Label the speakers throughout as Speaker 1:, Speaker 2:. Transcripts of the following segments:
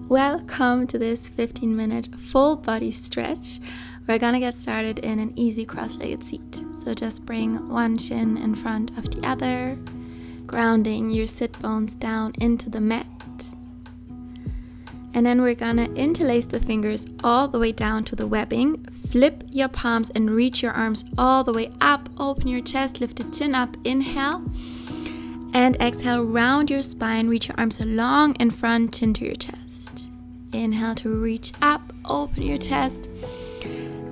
Speaker 1: Welcome to this 15-minute full body stretch. We're gonna get started in an easy cross-legged seat. So just bring one shin in front of the other, grounding your sit bones down into the mat. And then we're gonna interlace the fingers all the way down to the webbing. Flip your palms and reach your arms all the way up. Open your chest, lift the chin up, inhale. And exhale, round your spine, reach your arms along in front, chin to your chest. Inhale to reach up, open your chest.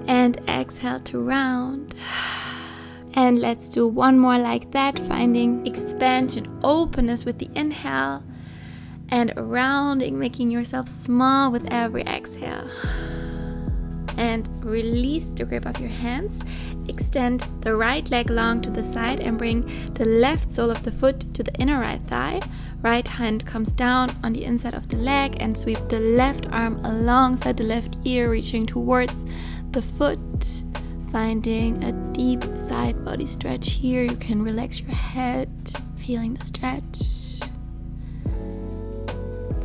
Speaker 1: And exhale to round. And let's do one more like that, finding expansion, openness with the inhale. And rounding, making yourself small with every exhale. And release the grip of your hands. Extend the right leg long to the side and bring the left sole of the foot to the inner right thigh. Right hand comes down on the inside of the leg and sweep the left arm alongside the left ear, reaching towards the foot. Finding a deep side body stretch here. You can relax your head, feeling the stretch.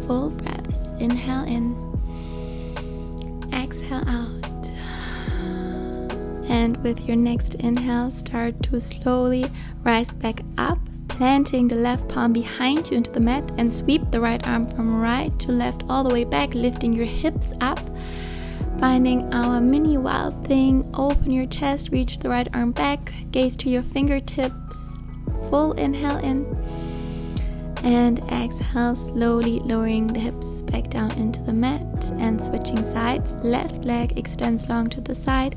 Speaker 1: Full breaths. Inhale in. Exhale out. And with your next inhale, start to slowly rise back up, planting the left palm behind you into the mat and sweep the right arm from right to left all the way back, lifting your hips up. Finding our mini wild thing, open your chest, reach the right arm back, gaze to your fingertips. Full inhale in. And exhale, slowly lowering the hips back down into the mat and switching sides. Left leg extends long to the side.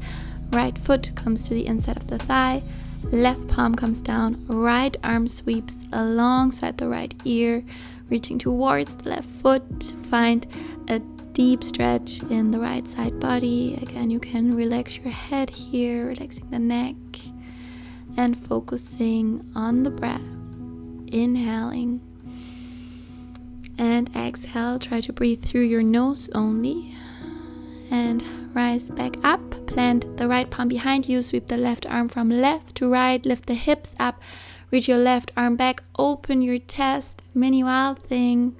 Speaker 1: Right foot comes to the inside of the thigh. Left palm comes down. Right arm sweeps alongside the right ear, reaching towards the left foot. Find a deep stretch in the right side body. Again, you can relax your head here, relaxing the neck, and focusing on the breath. Inhaling. And exhale, try to breathe through your nose only. And rise back up, plant the right palm behind you, sweep the left arm from left to right, lift the hips up, reach your left arm back, open your chest, mini wild thing.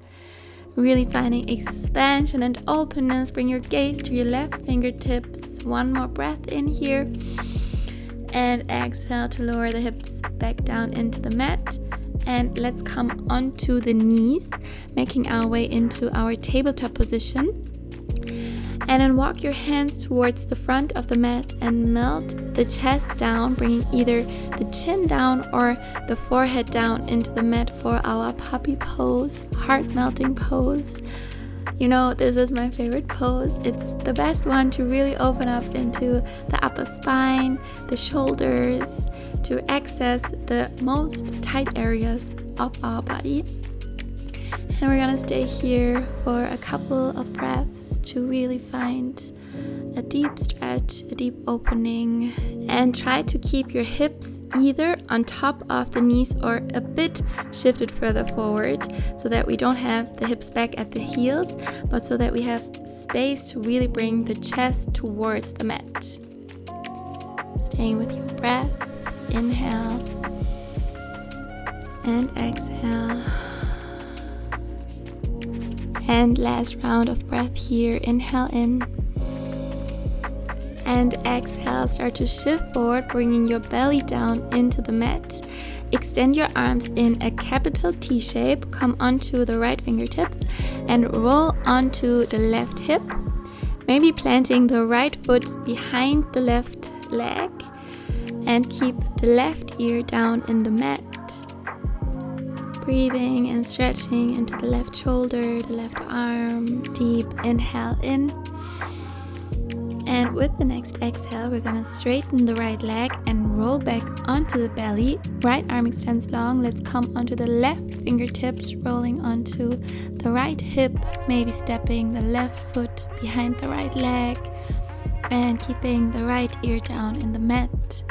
Speaker 1: Really finding expansion and openness. Bring your gaze to your left fingertips. One more breath in here. And exhale to lower the hips back down into the mat. And let's come onto the knees, making our way into our tabletop position. And then walk your hands towards the front of the mat and melt the chest down, bringing either the chin down or the forehead down into the mat for our puppy pose, heart melting pose. You know, this is my favorite pose. It's the best one to really open up into the upper spine, the shoulders, to access the most tight areas of our body. And we're gonna stay here for a couple of breaths to really find a deep stretch, a deep opening, and try to keep your hips either on top of the knees or a bit shifted further forward, so that we don't have the hips back at the heels, but so that we have space to really bring the chest towards the mat. Staying with your breath. Inhale and exhale. And last round of breath here. Inhale in. And exhale, start to shift forward, bringing your belly down into the mat. Extend your arms in a capital T shape. Come onto the right fingertips and roll onto the left hip. Maybe planting the right foot behind the left leg. And keep the left ear down in the mat. Breathing and stretching into the left shoulder, the left arm. Deep inhale in. And with the next exhale, we're gonna straighten the right leg and roll back onto the belly. Right arm extends long. Let's come onto the left fingertips, rolling onto the right hip, maybe stepping the left foot behind the right leg, and keeping the right ear down in the mat.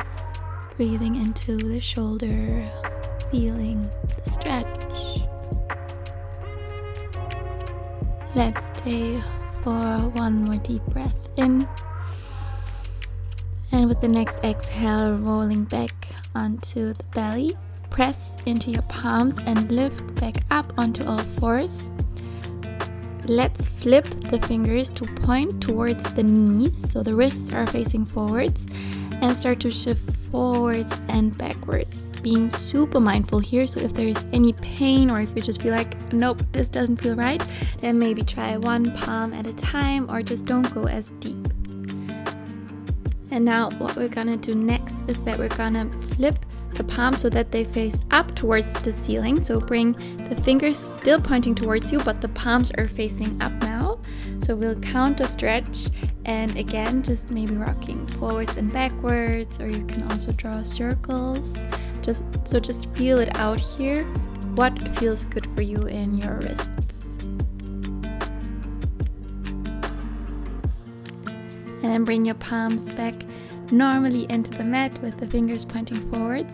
Speaker 1: Breathing into the shoulder, feeling the stretch. Let's stay for one more deep breath in. And with the next exhale, rolling back onto the belly, press into your palms and lift back up onto all fours. let's flip the fingers to point towards the knees, so the wrists are facing forwards, and start to shift forwards and backwards. Being super mindful here, so if there's any pain or if you just feel like, nope, this doesn't feel right, then maybe try one palm at a time or just don't go as deep. And now what we're gonna do next is that we're gonna flip the palms so that they face up towards the ceiling. So bring the fingers still pointing towards you, but the palms are facing up now. So we'll count a stretch, and again, just maybe rocking forwards and backwards, or you can also draw circles. Just feel it out here. What feels good for you in your wrists? And then bring your palms back normally into the mat with the fingers pointing forwards.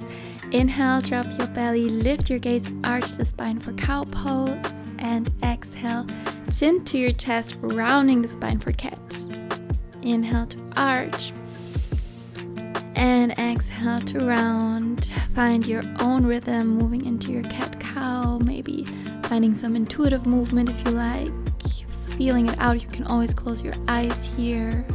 Speaker 1: Inhale, drop your belly, lift your gaze, arch the spine for cow pose, and exhale, chin to your chest, rounding the spine for cat. Inhale to arch, and exhale to round. Find your own rhythm, moving into your cat-cow, maybe finding some intuitive movement if you like, feeling it out. You can always close your eyes here.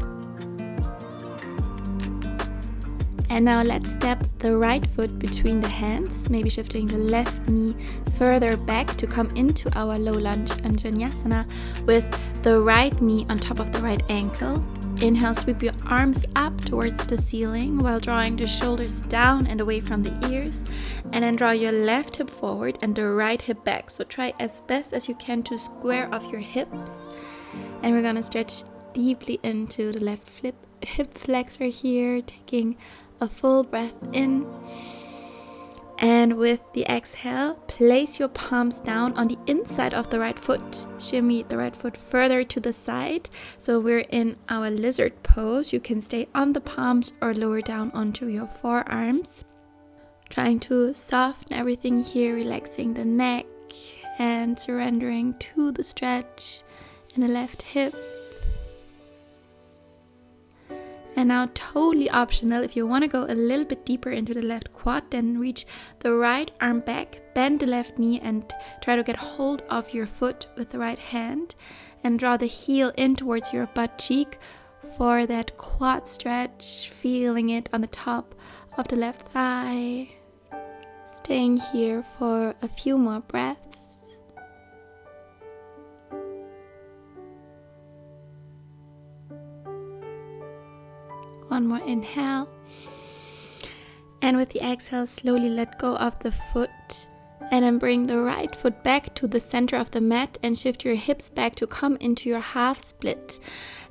Speaker 1: And now let's step the right foot between the hands, maybe shifting the left knee further back to come into our low lunge Angenyasana with the right knee on top of the right ankle. Inhale, sweep your arms up towards the ceiling while drawing the shoulders down and away from the ears. And then draw your left hip forward and the right hip back. So try as best as you can to square off your hips. And we're gonna stretch deeply into the left hip flexor here, taking a full breath in, and with the exhale, place your palms down on the inside of the right foot. Shimmy the right foot further to the side, so we're in our lizard pose. You can stay on the palms or lower down onto your forearms. Trying to soften everything here, relaxing the neck and surrendering to the stretch in the left hip. And now, totally optional, if you want to go a little bit deeper into the left quad, then reach the right arm back, bend the left knee, and try to get hold of your foot with the right hand, and draw the heel in towards your butt cheek for that quad stretch, feeling it on the top of the left thigh. Staying here for a few more breaths. One more inhale, and with the exhale, slowly let go of the foot, and then bring the right foot back to the center of the mat and shift your hips back to come into your half split.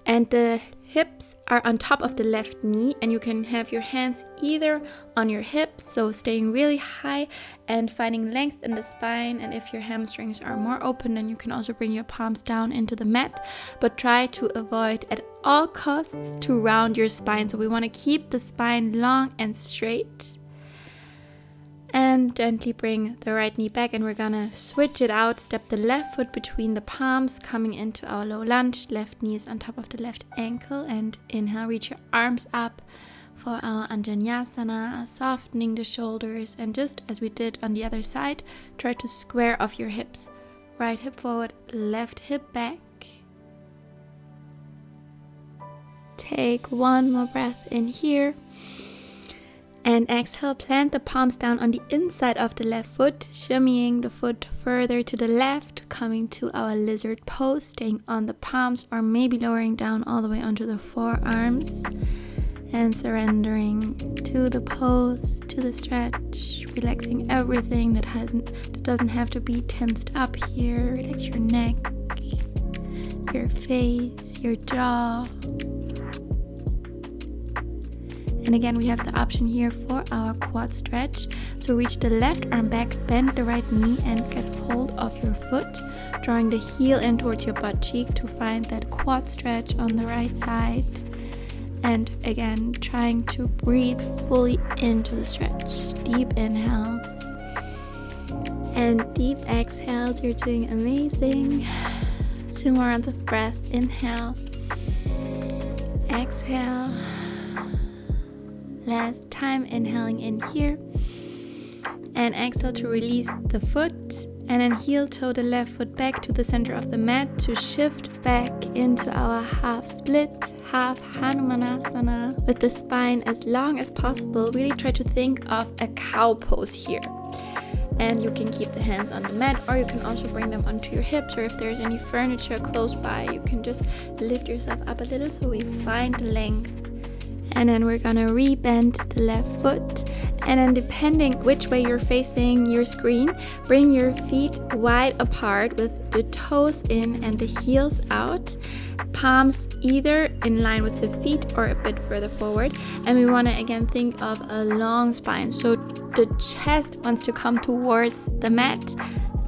Speaker 1: And the hips are on top of the left knee, and you can have your hands either on your hips, so staying really high and finding length in the spine. And if your hamstrings are more open, then you can also bring your palms down into the mat, but try to avoid at all costs to round your spine. So we want to keep the spine long and straight. And gently bring the right knee back, and we're gonna switch it out. Step the left foot between the palms, coming into our low lunge. Left knee is on top of the left ankle, and inhale, reach your arms up for our Angenyasana, softening the shoulders, and just as we did on the other side, try to square off your hips. Right hip forward, left hip back. Take one more breath in here. And exhale, plant the palms down on the inside of the left foot, shimmying the foot further to the left, coming to our lizard pose, staying on the palms or maybe lowering down all the way onto the forearms, and surrendering to the pose, to the stretch, relaxing everything that doesn't have to be tensed up here. Relax your neck, your face, your jaw. And again, we have the option here for our quad stretch. So reach the left arm back, bend the right knee, and get hold of your foot, drawing the heel in towards your butt cheek to find that quad stretch on the right side. And again, trying to breathe fully into the stretch. Deep inhales and deep exhales. You're doing amazing. 2 more rounds of breath. Inhale, exhale. Last time, inhaling in here, and exhale to release the foot, And then heel toe the left foot back to the center of the mat to shift back into our half split, half Hanumanasana with the spine as long as possible. Really try to think of a cow pose here. And you can keep the hands on the mat, or you can also bring them onto your hips, or if there's any furniture close by, you can just lift yourself up a little so we find the length. And then we're gonna re-bend the left foot, and then depending which way you're facing your screen, bring your feet wide apart with the toes in and the heels out, palms either in line with the feet or a bit further forward. And we want to again think of a long spine, so the chest wants to come towards the mat,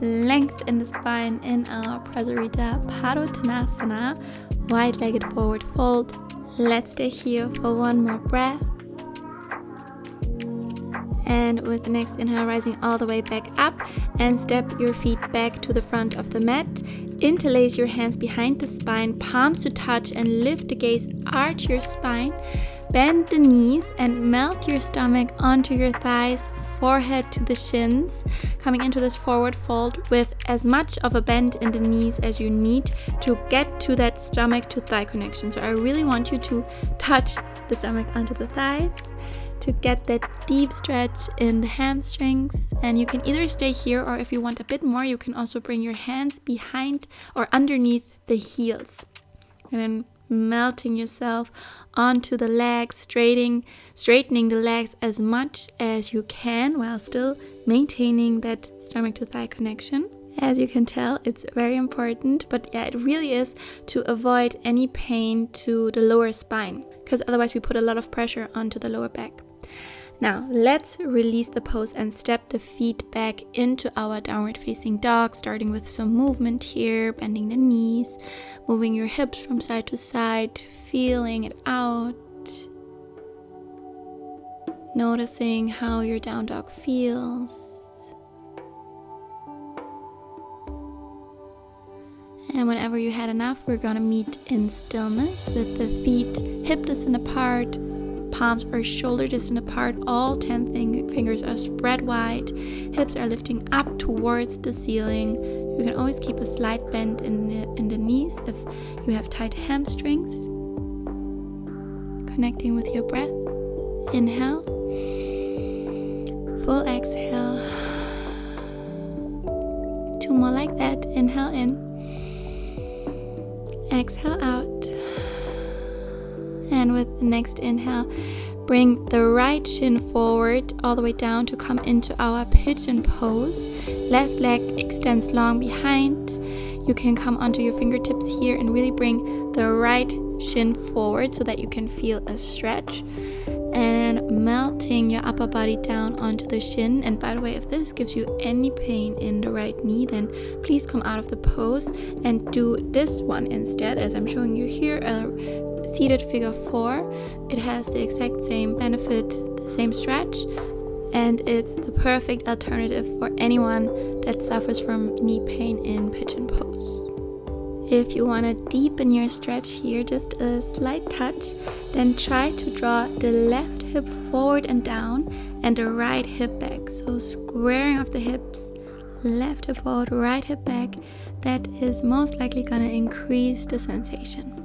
Speaker 1: length in the spine in our Prasarita Padottanasana, wide-legged forward fold. Let's stay here for one more breath. And with the next inhale, rising all the way back up, and step your feet back to the front of the mat. Interlace your hands behind the spine, palms to touch, and lift the gaze, arch your spine. Bend the knees and melt your stomach onto your thighs, forehead to the shins, coming into this forward fold with as much of a bend in the knees as you need to get to that stomach to thigh connection. So I really want you to touch the stomach onto the thighs to get that deep stretch in the hamstrings. And you can either stay here, or if you want a bit more, you can also bring your hands behind or underneath the heels. And then melting yourself onto the legs, straightening the legs as much as you can while still maintaining that stomach to thigh connection. As you can tell, it's very important, but yeah, it really is to avoid any pain to the lower spine, because otherwise we put a lot of pressure onto the lower back. Now let's release the pose and step the feet back into our downward facing dog, starting with some movement here, bending the knees, moving your hips from side to side, feeling it out, noticing how your down dog feels. And whenever you had enough, we're gonna meet in stillness with the feet hip distance apart, palms are shoulder distance apart, all 10 fingers are spread wide, hips are lifting up towards the ceiling. You can always keep a slight bend in the knees if you have tight hamstrings. Connecting with your breath. Inhale. Full exhale. 2 more like that. Inhale in. Exhale out. And with the next inhale, bring the right shin forward all the way down to come into our pigeon pose. Left leg extends long behind. You can come onto your fingertips here and really bring the right shin forward so that you can feel a stretch. And melting your upper body down onto the shin. And by the way, if this gives you any pain in the right knee, then please come out of the pose and do this one instead, as I'm showing you here, a seated figure 4. It has the exact same benefit, the same stretch, and it's the perfect alternative for anyone that suffers from knee pain in pigeon pose. If you want to deepen your stretch here, just a slight touch, then try to draw the left hip forward and down and the right hip back. So squaring of the hips, left hip forward, right hip back. That is most likely going to increase the sensation.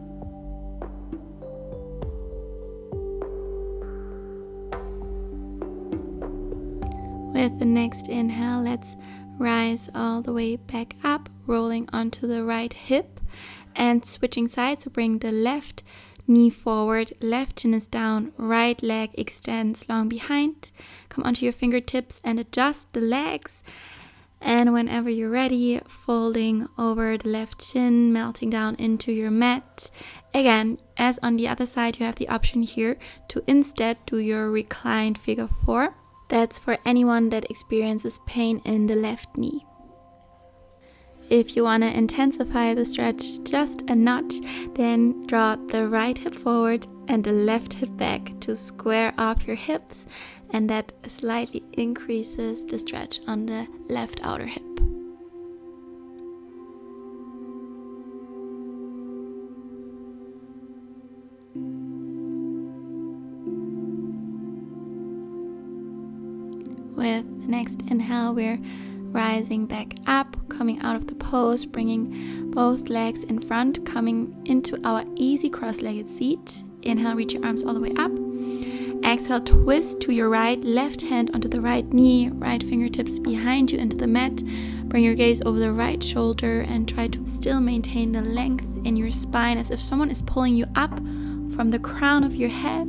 Speaker 1: With the next inhale, let's rise all the way back up, rolling onto the right hip and switching sides. So bring the left knee forward, left chin is down, right leg extends long behind. Come onto your fingertips and adjust the legs. And whenever you're ready, folding over the left shin, melting down into your mat. Again, as on the other side, you have the option here to instead do your reclined figure 4. That's for anyone that experiences pain in the left knee. If you want to intensify the stretch just a notch, then draw the right hip forward and the left hip back to square off your hips, and that slightly increases the stretch on the left outer hip. With the next inhale, we're rising back up, coming out of the pose, bringing both legs in front, coming into our easy cross-legged seat. Inhale, reach your arms all the way up. Exhale, twist to your right, left hand onto the right knee, right fingertips behind you into the mat. Bring your gaze over the right shoulder and try to still maintain the length in your spine as if someone is pulling you up from the crown of your head.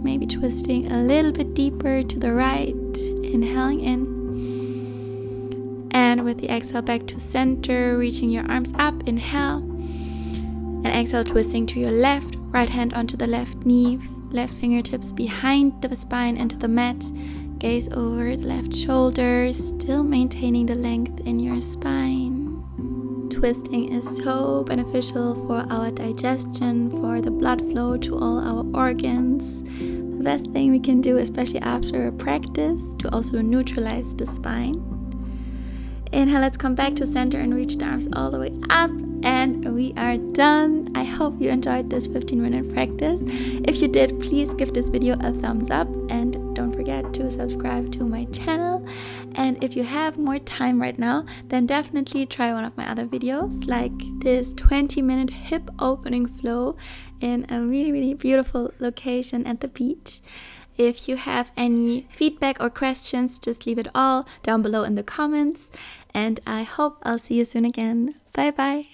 Speaker 1: Maybe twisting a little bit deeper to the right, inhaling in. And with the exhale, back to center, reaching your arms up, inhale. And exhale, twisting to your left, right hand onto the left knee, left fingertips behind the spine into the mat. Gaze over the left shoulder, still maintaining the length in your spine. Twisting is so beneficial for our digestion, for the blood flow to all our organs. The best thing we can do, especially after a practice, to also neutralize the spine. Inhale, let's come back to center and reach the arms all the way up. And we are done. I hope you enjoyed this 15-minute practice. If you did, please give this video a thumbs up and don't forget to subscribe to my channel. And if you have more time right now, then definitely try one of my other videos, like this 20-minute hip opening flow in a really beautiful location at the beach. If you have any feedback or questions, just leave it all down below in the comments. And I hope I'll see you soon again. Bye bye.